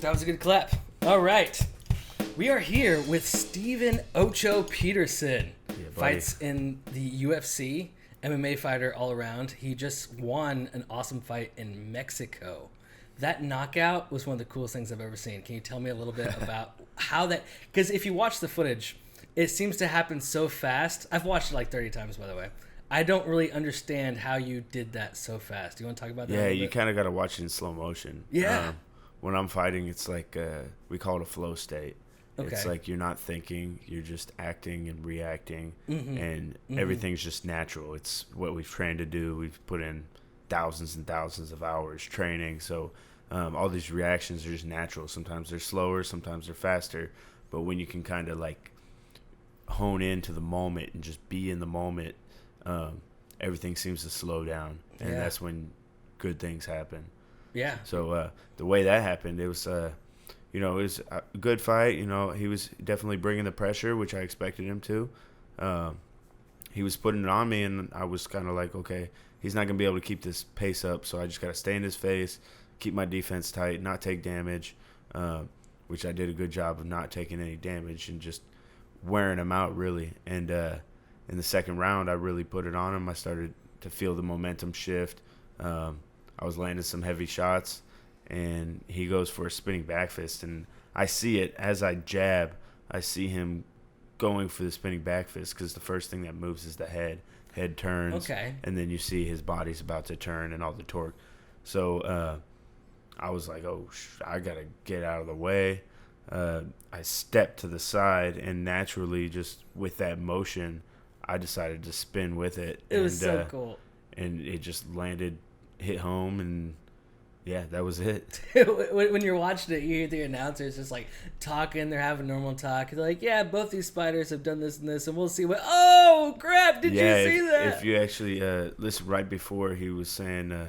That was a good clap. All right. We are here with Steven Ocho Peterson. Fights in the UFC, MMA fighter all around. He just won an awesome fight in Mexico. That knockout was one of the coolest things I've ever seen. Can you tell me a little bit about how that... Because if you watch the footage, it seems to happen so fast. I've watched it like 30 times, by the way. I don't really understand how you did that so fast. Do you want to talk about that? Yeah, you kind of got to watch it in slow motion. Yeah. When I'm fighting, it's like we call it a flow state. Okay. It's like you're not thinking, you're just acting and reacting, and everything's just natural. It's what we've trained to do. We've put in thousands and thousands of hours training, so all these reactions are just natural. Sometimes they're slower, sometimes they're faster, but when you can kind of like hone into the moment and just be in the moment, everything seems to slow down, and that's when good things happen. Yeah. So the way that happened, it was, it was a good fight. He was definitely bringing the pressure, which I expected him to. He was putting it on me, and I was kind of like, okay, he's not going to be able to keep this pace up, so I just got to stay in his face, keep my defense tight, not take damage, which I did a good job of not taking any damage and just wearing him out, really. And in the second round, I really put it on him. I started to feel the momentum shift. I was landing some heavy shots, and he goes for a spinning back fist, and I see it as I jab. I see him going for the spinning back fist because the first thing that moves is the head. Head turns, and then you see his body's about to turn and all the torque. So I was like, oh, I got to get out of the way. I stepped to the side, and naturally, just with that motion, I decided to spin with it. It was so cool. And it just landed, hit home, and yeah, that was it. When you're watching it, you hear the announcers just like talking. They're having normal talk. They're like, yeah, both these fighters have done this and this, and we'll see what. Oh, crap. Did you see that? If you actually listen right before, he was saying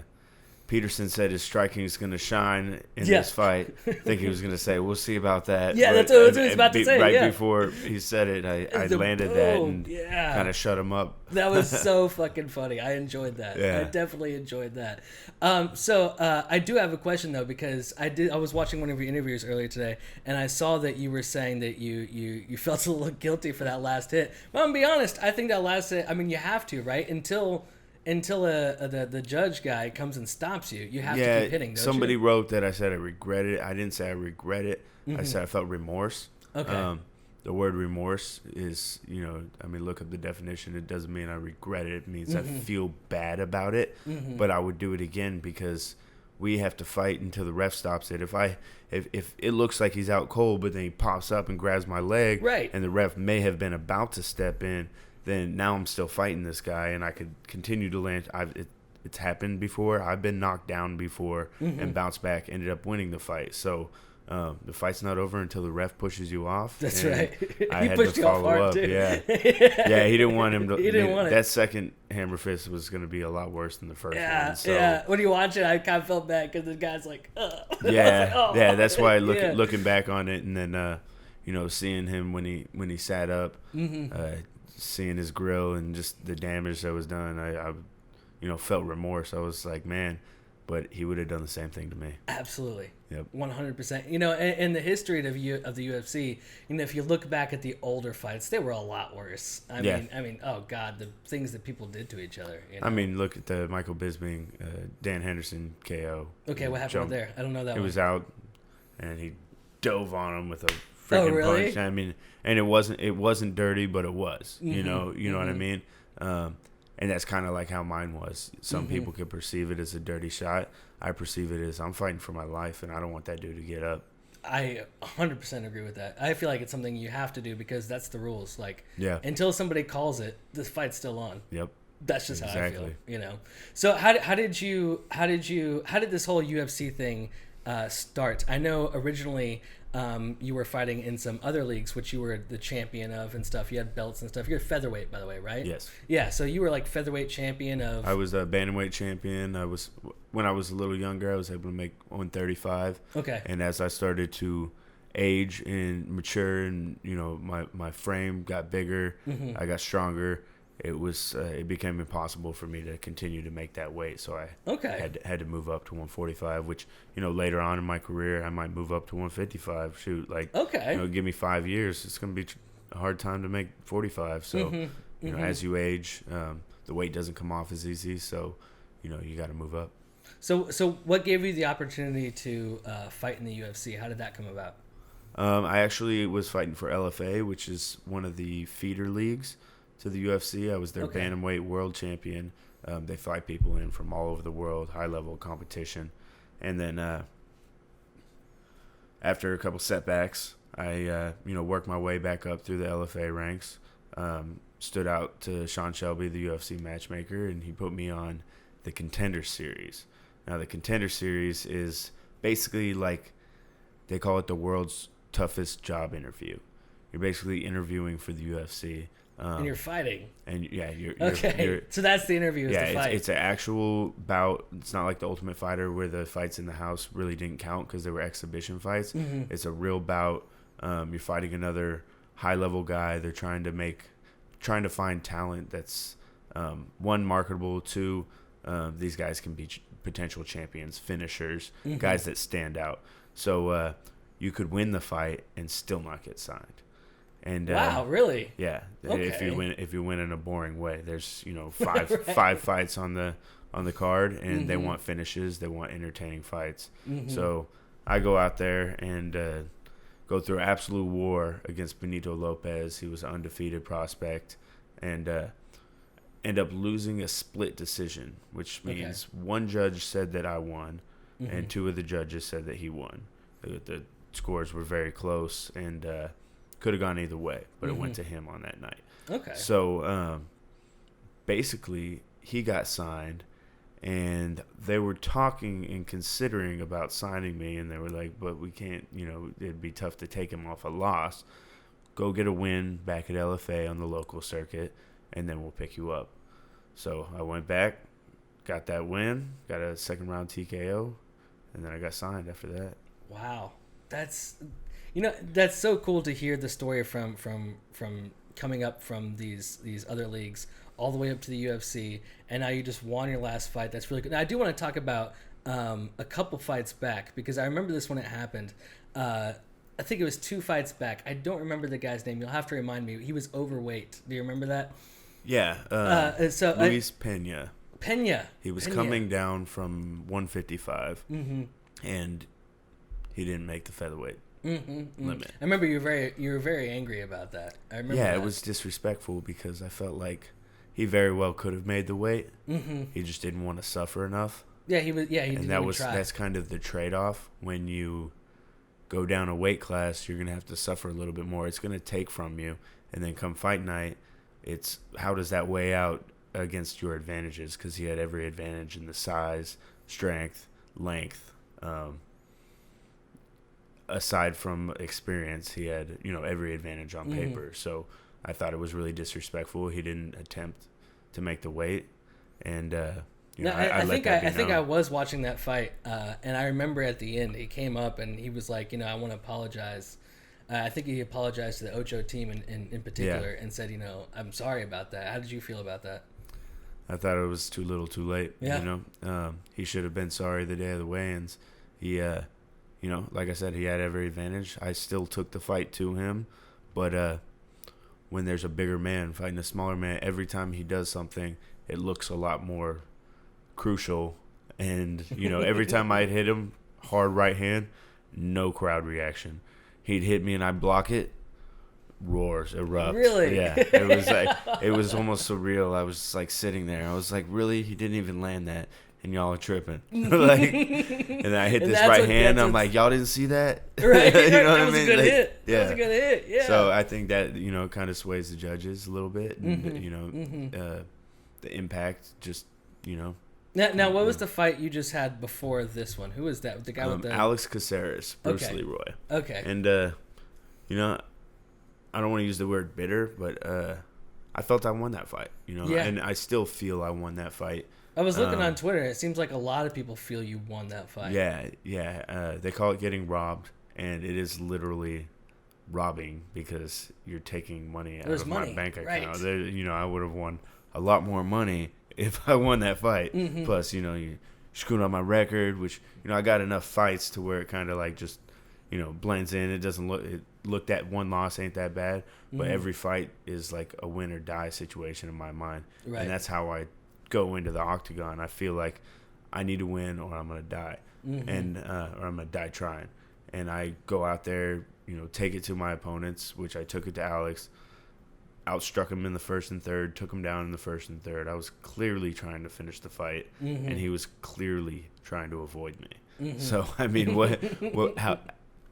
Peterson said his striking is going to shine in this fight. I think he was going to say, we'll see about that. Yeah, that's what he was about to say. Right before he said it, I landed that and kind of shut him up. That was so fucking funny. I enjoyed that. Yeah. I definitely enjoyed that. So I do have a question, though, because I was watching one of your interviews earlier today, and I saw that you were saying that you felt a little guilty for that last hit. But I'm going to be honest, I think that last hit, I mean, you have to, right? Until the judge guy comes and stops you, you have to keep hitting, don't somebody you? wrote that I said I regret it. I didn't say I regret it. I said I felt remorse. Okay. The word remorse is, look up the definition. It doesn't mean I regret it. It means I feel bad about it, but I would do it again because we have to fight until the ref stops it. If it looks like he's out cold, but then he pops up and grabs my leg, and the ref may have been about to step in, then now I'm still fighting this guy, and I could continue to land. It's happened before. I've been knocked down before and bounced back, ended up winning the fight. So the fight's not over until the ref pushes you off. That's right. I had to follow up. Too. Yeah, he didn't want him to. He didn't want it. That second hammer fist was going to be a lot worse than the first one. So. Yeah. When you watch it, I kind of felt bad because the guy's like, ugh. Yeah, like, yeah. That's why looking back on it, and then seeing him when he sat up. Seeing his grill and just the damage that was done, I felt remorse. I was like, man, but he would have done the same thing to me. Absolutely. Yep. 100%. In the history of the UFC, if you look back at the older fights, they were a lot worse. I mean, oh God, the things that people did to each other. I mean, look at the Michael Bisping, Dan Henderson KO. Okay, what happened there? I don't know that one. He was out, and he dove on him with a freaking punch. I mean, and it wasn't dirty, but it was. You know what I mean? And that's kind of like how mine was. Some people could perceive it as a dirty shot. I perceive it as I'm fighting for my life, and I don't want that dude to get up. I 100% agree with that. I feel like it's something you have to do because that's the rules. Like, until somebody calls it, the fight's still on. Yep. That's just how I feel. So how did this whole UFC thing start? I know originally you were fighting in some other leagues, which you were the champion of and stuff. You had belts and stuff. You're featherweight, by the way, right? Yes. Yeah, so you were like featherweight champion of... I was a bantamweight champion. When I was a little younger, I was able to make 135. Okay. And as I started to age and mature and, my frame got bigger, I got stronger, it became impossible for me to continue to make that weight. So I had to move up to 145, which, later on in my career, I might move up to 155. Shoot, give me 5 years. It's going to be a hard time to make 45. So, as you age, the weight doesn't come off as easy. So, you got to move up. So what gave you the opportunity to fight in the UFC? How did that come about? I actually was fighting for LFA, which is one of the feeder leagues to the UFC. I was their bantamweight world champion. They fight people in from all over the world, high-level competition. And then after a couple setbacks, I worked my way back up through the LFA ranks. Stood out to Sean Shelby, the UFC matchmaker, and he put me on the Contender Series. Now, the Contender Series is basically like they call it the world's toughest job interview. You're basically interviewing for the UFC. And you're fighting. And you're so that's the interview. Is the fight. It's an actual bout. It's not like the Ultimate Fighter where the fights in the house really didn't count because they were exhibition fights. Mm-hmm. It's a real bout. You're fighting another high level guy. They're trying to find talent that's one, marketable, two, these guys can be potential champions, finishers, guys that stand out. So you could win the fight and still not get signed. And wow, really? Yeah. Okay. If you win in a boring way, there's five fights on the card, and they want finishes, they want entertaining fights. So I go out there and go through absolute war against Benito Lopez. He was an undefeated prospect, and end up losing a split decision, which means one judge said that I won, and two of the judges said that he won. The scores were very close, and could have gone either way, but it went to him on that night. Okay. So basically, he got signed, and they were talking and considering about signing me, and they were like, but we can't, it'd be tough to take him off a loss. Go get a win back at LFA on the local circuit, and then we'll pick you up. So I went back, got that win, got a second round TKO, and then I got signed after that. Wow. That's so cool to hear the story from coming up from these other leagues all the way up to the UFC, and now you just won your last fight. That's really good. Now, I do want to talk about a couple fights back, because I remember this when it happened. I think it was 2 fights back. I don't remember the guy's name. You'll have to remind me. He was overweight. Do you remember that? Yeah. Luis Pena. He was coming down from 155, and he didn't make the featherweight limit. I remember you were very angry about that. I remember. Yeah, it was disrespectful because I felt like he very well could have made the weight. He just didn't want to suffer enough. Yeah, he was. Yeah, he didn't even try. That's kind of the trade-off when you go down a weight class. You're gonna have to suffer a little bit more. It's gonna take from you, and then come fight night, it's how does that weigh out against your advantages? Because he had every advantage in the size, strength, length. Aside from experience, he had every advantage on paper. So I thought it was really disrespectful. He didn't attempt to make the weight, and I think I was watching that fight, and I remember at the end he came up and he was like, I want to apologize. I think he apologized to the Ocho team in particular, and said, I'm sorry about that. How did you feel about that? I thought it was too little, too late. Yeah. He should have been sorry the day of the weigh-ins. He like I said, he had every advantage. I still took the fight to him, but when there's a bigger man fighting a smaller man, every time he does something, it looks a lot more crucial. And, every time I'd hit him, hard right hand, no crowd reaction. He'd hit me and I'd block it, roars, erupt. Really? Yeah. It was almost surreal. I was just like sitting there. I was like, really? He didn't even land that. And y'all are tripping. And then I hit this right hand. I'm like, y'all didn't see that? Right. That what I mean? Was a good hit. Yeah. That was a good hit. Yeah. So I think that, kind of sways the judges a little bit. And, the impact just, Now, what was the fight you just had before this one? Who was that? The guy with the... Alex Caceres, Bruce Leroy. Okay. And, I don't want to use the word bitter, but I felt I won that fight, and I still feel I won that fight. I was looking on Twitter, and it seems like a lot of people feel you won that fight. Yeah. They call it getting robbed, and it is literally robbing because you're taking money out of money, my bank account. right. There, you know, I would have won a lot more money if I won that fight. Mm-hmm. Plus, you know, you screwed up my record, which, you know, I got enough fights to where it kind of like just, you know, blends in. It doesn't look at one loss ain't that bad, but every fight is like a win or die situation in my mind. Right. And that's how I go into the octagon. I feel like I need to win or I'm going to die, and or I'm going to die trying. And I go out there, you know, take it to my opponents, which I took it to Alex, outstruck him in the first and third, took him down in the first and third. I was clearly trying to finish the fight, and he was clearly trying to avoid me. So, I mean,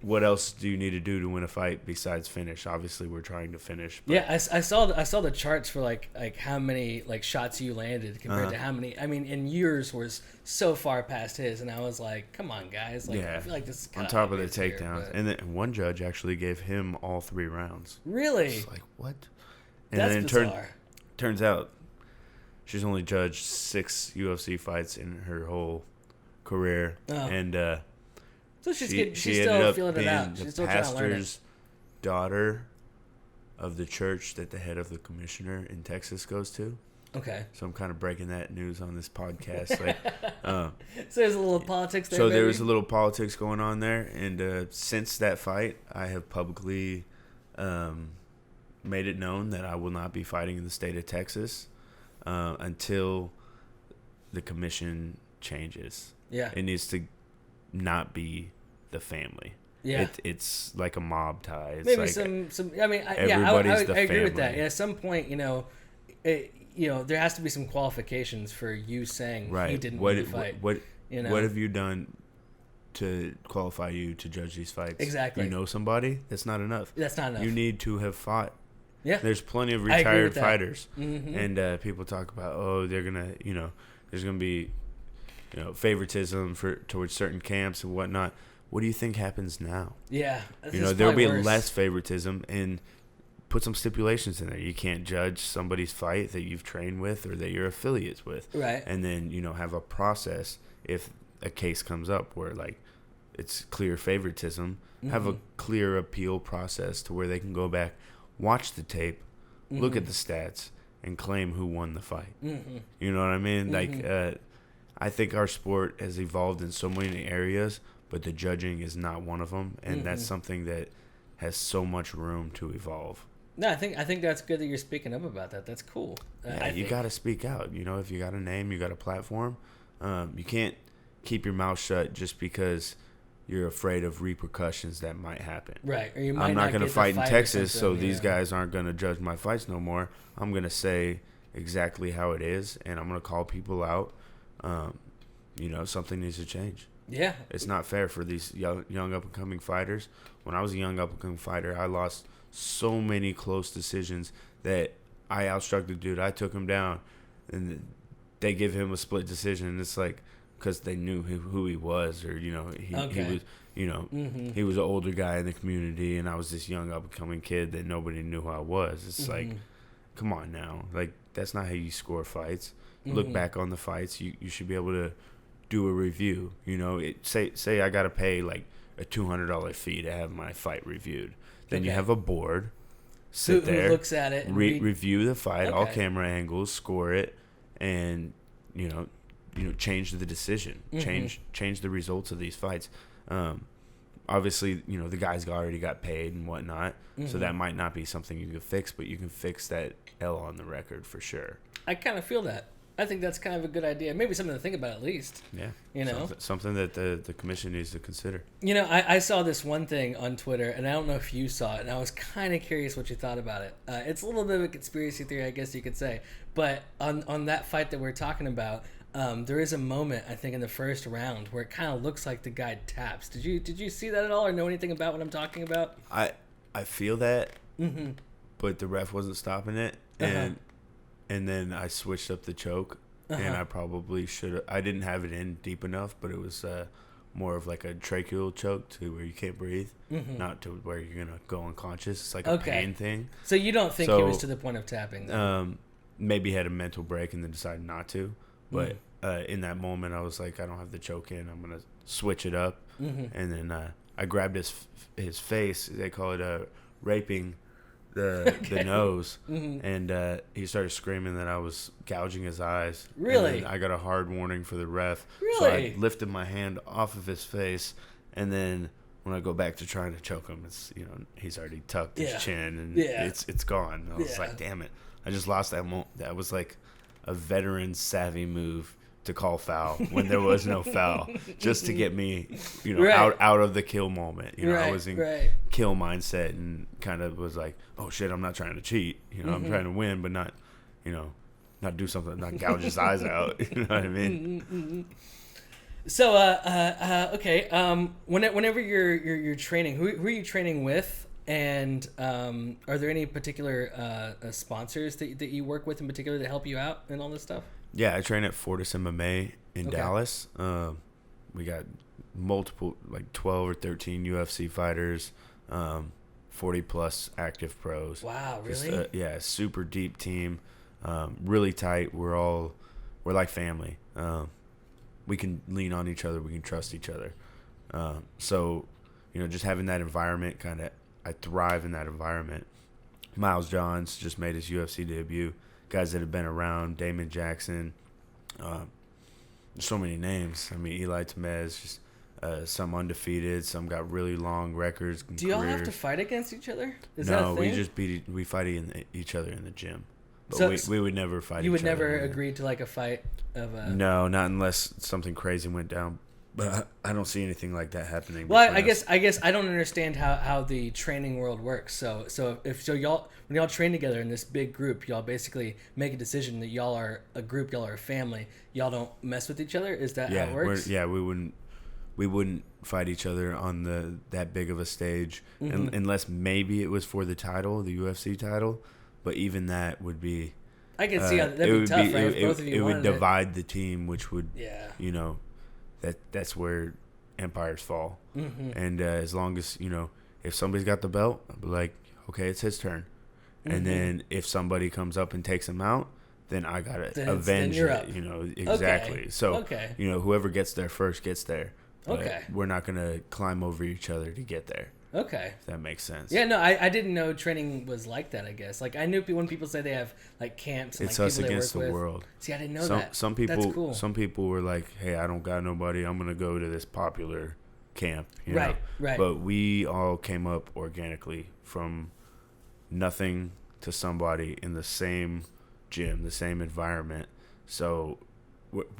what else do you need to do to win a fight besides finish? Obviously, we're trying to finish. But. Yeah, I saw the charts for like how many like shots you landed compared to how many. I mean, and yours was so far past his, and I was like, come on, guys. Like, I feel like this is on top of the takedowns. And then one judge actually gave him all 3 rounds. Really? It's like, what? And That's then bizarre. Turns out she's only judged 6 UFC fights in her whole career, and so she's she still ended up feeling being it out. She's the still trying to learn it. pastor's daughter of the church that the head of the commissioner in Texas goes to. Okay. So I'm kind of breaking that news on this podcast. Like, so there's a little politics there. So maybe? there was a little politics going on there, and since that fight, I have publicly made it known that I will not be fighting in the state of Texas until the commission changes. Yeah. It needs to not be the family. Yeah. It's like a mob tie. It's maybe like some. I mean, I everybody's the agree with that. family. And at some point, you know, there has to be some qualifications for you saying he didn't win the fight. What you have you done to qualify you to judge these fights? Exactly. You know somebody? That's not enough. That's not enough. You need to have fought. Yeah. There's plenty of retired fighters, and people talk about they're gonna there's gonna be favoritism towards certain camps and whatnot. What do you think happens now? Yeah. There'll be less favoritism, and put some stipulations in there. You can't judge somebody's fight that you've trained with or that you're affiliates with. Right. And then, have a process if a case comes up where, like, it's clear favoritism, have a clear appeal process to where they can go back, watch the tape, look at the stats, and claim who won the fight. You know what I mean? Like, I think our sport has evolved in so many areas, but the judging is not one of them, and that's something that has so much room to evolve. No, I think that's good that you're speaking up about that. That's cool. You got to speak out. If you got a name, you got a platform. You can't keep your mouth shut just because you're afraid of repercussions that might happen. Right. Or you might I'm not going to fight in Texas, so these guys guys aren't going to judge my fights no more. I'm going to say exactly how it is, and I'm going to call people out. Something needs to change. Yeah. It's not fair for these young up-and-coming fighters. When I was a young up-and-coming fighter, I lost so many close decisions that I outstruck the dude. I took him down, and they give him a split decision. And it's like because they knew who he was, or he was, he was an older guy in the community, and I was this young up-and-coming kid that nobody knew who I was. It's like, come on now, like that's not how you score fights. Look back on the fights. You should be able to do a review. Say I got to pay like a $200 fee to have my fight reviewed. Then you have a board, sit there, who looks at it, and review the fight, all camera angles, score it, and change the decision, change the results of these fights. Obviously, the guys already got paid and whatnot, so that might not be something you can fix, but you can fix that L on the record for sure. I kind of feel that. I think that's kind of a good idea. Maybe something to think about at least. Yeah. Something that the commission needs to consider. I saw this one thing on Twitter, and I don't know if you saw it, and I was kind of curious what you thought about it. It's a little bit of a conspiracy theory, I guess you could say. But on that fight that we're talking about, there is a moment, I think, in the first round where it kind of looks like the guy taps. Did you see that at all or know anything about what I'm talking about? I feel that, but the ref wasn't stopping it, and then I switched up the choke, and I probably should. I didn't have it in deep enough, but it was more of like a tracheal choke to where you can't breathe, not to where you're gonna go unconscious. It's like a pain thing. So you don't think he was to the point of tapping, though? Maybe had a mental break and then decided not to. But in that moment, I was like, I don't have the choke in. I'm gonna switch it up, and then I grabbed his face. They call it a raping the nose, and he started screaming that I was gouging his eyes. Really? And then I got a hard warning for the ref. Really? So I lifted my hand off of his face, and then when I go back to trying to choke him, it's he's already tucked his chin, and it's gone. I was like, damn it, I just lost that moment. That was like a veteran savvy move to call foul when there was no foul, just to get me, out of the kill moment. I was in kill mindset and kind of was like, oh shit, I'm not trying to cheat. I'm trying to win, but not, not do something, not gouge his eyes out. You know what I mean? So, okay. Whenever you're training, who are you training with? And are there any particular sponsors that you work with in particular that help you out and all this stuff? Yeah, I train at Fortis MMA in Dallas. We got multiple, like 12 or 13 UFC fighters, 40 plus active pros. Wow, really? Just, super deep team, really tight. We're like family. We can lean on each other. We can trust each other. So, just having that environment, I thrive in that environment. Miles Johns just made his UFC debut. Guys that have been around, Damon Jackson, so many names. I mean, Eli Temez, just some undefeated, some got really long records. Do y'all have to fight against each other? Is that a thing? We fight each other in the gym. But we would never fight each other. You would never agree to like a fight of a... No, not unless something crazy went down. But I don't see anything like that happening. Well, I guess I don't understand how the training world works. So y'all, when y'all train together in this big group, y'all basically make a decision that y'all are a group, y'all are a family. Y'all don't mess with each other. Is that how it works? We wouldn't fight each other on that big of a stage, unless maybe it was for the title, the UFC title. But even that would be. I can see how that'd be tough, right? If both of you it would divide the team, which would that's where empires fall. And as long as if somebody's got the belt, I'll be like, okay, it's his turn. And then if somebody comes up and takes him out, then I gotta avenge it. Exactly. Okay. So whoever gets there first gets there. But we're not gonna climb over each other to get there. Okay. If that makes sense. Yeah, no, I didn't know training was like that, I guess. Like, I knew when people say they have, like, camps and, it's like, us people against they work the with. world. See, I didn't know that. Some people, That's cool. Some people were like, hey, I don't got nobody. I'm going to go to this popular camp. You know? Right. But we all came up organically from nothing to somebody in the same gym, the same environment. So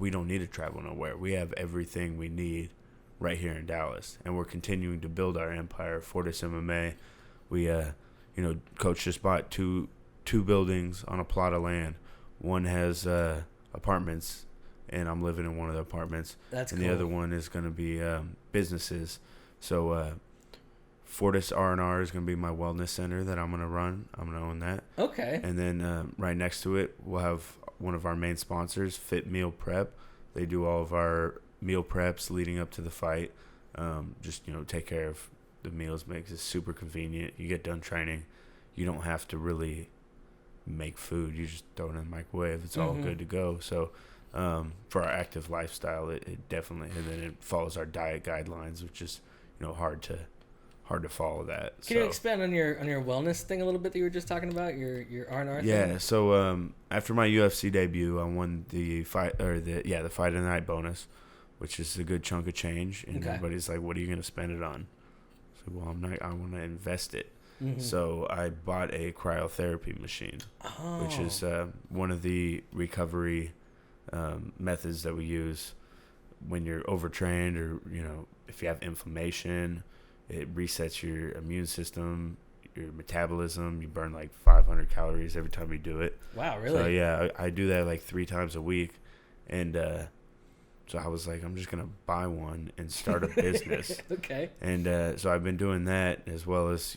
we don't need to travel nowhere. We have everything we need right here in Dallas, and we're continuing to build our empire. Fortis MMA, we Coach just bought two buildings on a plot of land. One has apartments, and I'm living in one of the apartments. That's and cool. The other one is going to be businesses. So Fortis R&R is going to be my wellness center that I'm going to run. I'm going to own that. Okay. And then right next to it, we'll have one of our main sponsors, Fit Meal Prep. They do all of our meal preps leading up to the fight. Just take care of the meals. Makes it super convenient. You get done training, you don't have to really make food. You just throw it in the microwave. It's all good to go. So for our active lifestyle, it definitely, and then it follows our diet guidelines, which is hard to follow that. Can you expand on your wellness thing a little bit that you were just talking about, your R&R thing? Yeah. So after my UFC debut, I won the fight the fight of the night bonus, which is a good chunk of change. And everybody's like, what are you going to spend it on? So, well, I want to invest it. So I bought a cryotherapy machine, which is one of the recovery methods that we use when you're overtrained or, if you have inflammation. It resets your immune system, your metabolism. You burn like 500 calories every time you do it. Wow, really? So, yeah, I do that like 3 times a week. And so I was like, I'm just going to buy one and start a business. Okay. And so I've been doing that as well as,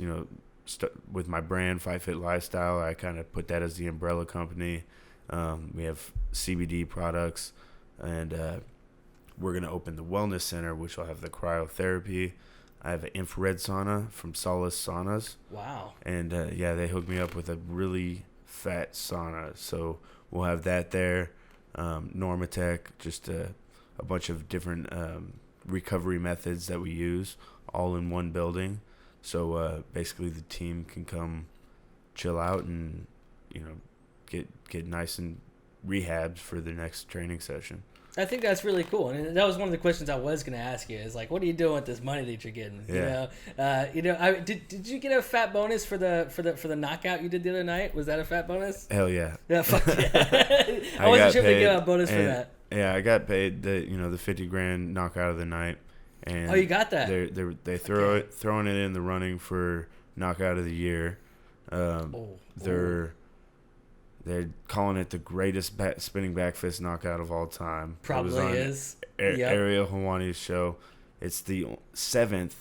with my brand, Fight Fit Lifestyle. I kind of put that as the umbrella company. We have CBD products. And we're going to open the wellness center, which will have the cryotherapy. I have an infrared sauna from Solace Saunas. Wow. And, they hooked me up with a really fat sauna. So we'll have that there. Normatec, just a bunch of different recovery methods that we use all in one building. So basically, the team can come chill out and get nice and rehabbed for the next training session. I think that's really cool, and that was one of the questions I was going to ask you. Is like, what are you doing with this money that you're getting? Yeah. Did you get a fat bonus for the knockout you did the other night? Was that a fat bonus? Hell yeah. Yeah, fuck yeah. I wasn't sure if they gave a bonus for that. Yeah, I got paid the $50,000 knockout of the night. And oh, you got that? Throwing it in the running for knockout of the year. They're calling it the greatest spinning back fist knockout of all time. Probably is. Ariel Helwani's show. It's the 7th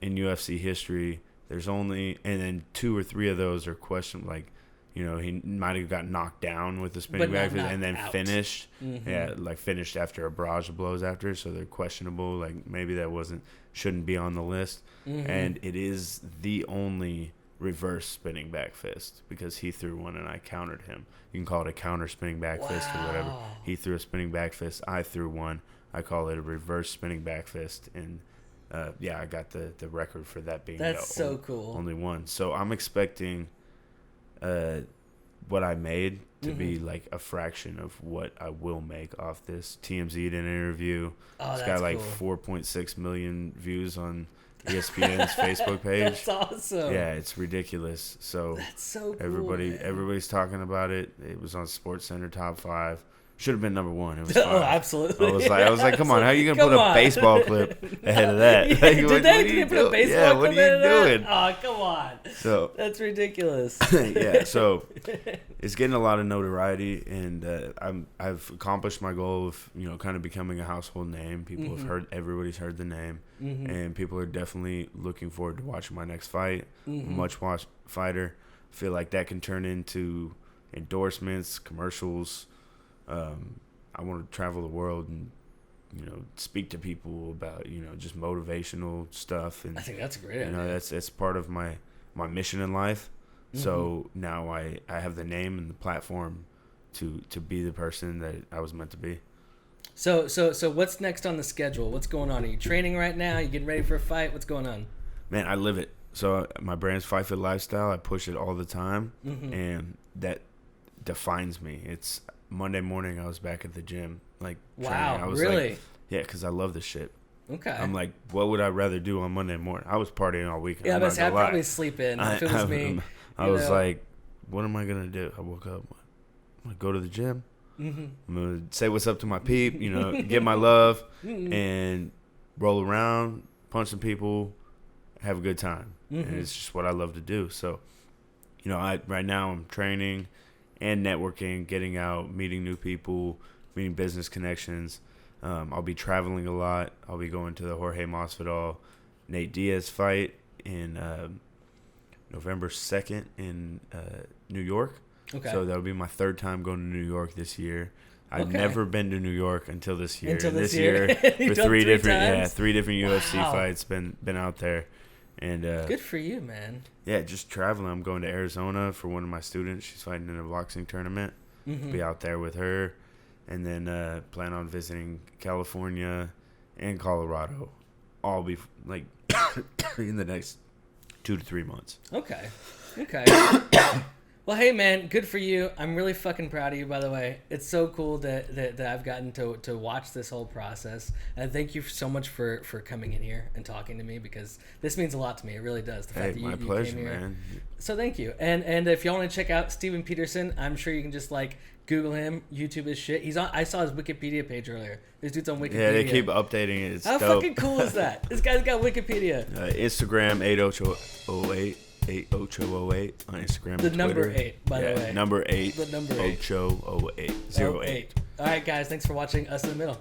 in UFC history. There's only, and then 2 or 3 of those are questioned. Like, he might have got knocked down with the spinning back fist and then finished. Mm-hmm. Yeah, like finished after a barrage of blows after. So they're questionable. Like maybe that shouldn't be on the list. Mm-hmm. And it is the only reverse spinning back fist because he threw one and I countered him. You can call it a counter spinning back fist or whatever. He threw a spinning back fist. I threw one. I call it a reverse spinning back fist. And I got the record for that being so cool. Only one. So I'm expecting what I made to be like a fraction of what I will make off this. TMZ did an interview. It's got like 4.6 million views on ESPN's Facebook page. That's awesome. Yeah, it's ridiculous. So that's so cool. Everybody's talking about it. It was on SportsCenter top 5. Should have been number 1. It was 5. Oh, absolutely. I was like, come on, how are you gonna put a baseball clip ahead of that? Yeah, like, did they put a baseball clip ahead of that? What are you doing? Oh, come on. So that's ridiculous. Yeah, so it's getting a lot of notoriety, and I've accomplished my goal of kind of becoming a household name. People have everybody's heard the name, and people are definitely looking forward to watching my next fight. I'm a much-watched fighter. I feel like that can turn into endorsements, commercials. I want to travel the world and speak to people about just motivational stuff, and I think that's a great idea. That's part of my mission in life. So now I have the name and the platform to be the person that I was meant to be. So what's next on the schedule? What's going on? Are you training right now? Are you getting ready for a fight? What's going on? Man, I live it. So my brand's Fight Fit Lifestyle. I push it all the time, and that defines me. It's Monday morning, I was back at the gym, like training. I was really? Like, yeah, because I love this shit. Okay. I'm like, what would I rather do on Monday morning? I was partying all weekend. Yeah, I'd probably sleep in if it was me. I was like, what am I gonna do? I woke up. I'm gonna go to the gym. I'm gonna say what's up to my peep. Get my love, and roll around, punch some people, have a good time. And it's just what I love to do. So, right now I'm training and networking, getting out, meeting new people, meeting business connections. I'll be traveling a lot. I'll be going to the Jorge Masvidal, Nate Diaz fight in November 2nd in New York. Okay. So that'll be my 3rd time going to New York this year. I've never been to New York until this year. This year for 3 different UFC fights. Been out there. And good for you, man. Yeah, just traveling. I'm going to Arizona for one of my students. She's fighting in a boxing tournament. Be out there with her, and then plan on visiting California and Colorado. All be like in the next 2 to 3 months. Okay. Well, hey, man, good for you. I'm really fucking proud of you, by the way. It's so cool that I've gotten to watch this whole process. And thank you so much for coming in here and talking to me, because this means a lot to me. It really does. The fact that my pleasure, came here. Man. So thank you. And if y'all want to check out Steven Peterson, I'm sure you can just Google him, YouTube his shit. He's on. I saw his Wikipedia page earlier. This dude's on Wikipedia. Yeah, they keep updating it. It's How dope. fucking cool is that? This guy's got Wikipedia. Instagram 8Ocho08. 8Ocho08 on Instagram. The and number Twitter. 8, by the way. Number 8. The number 8. Ocho08. 08. All right, guys. Thanks for watching Us in the Middle.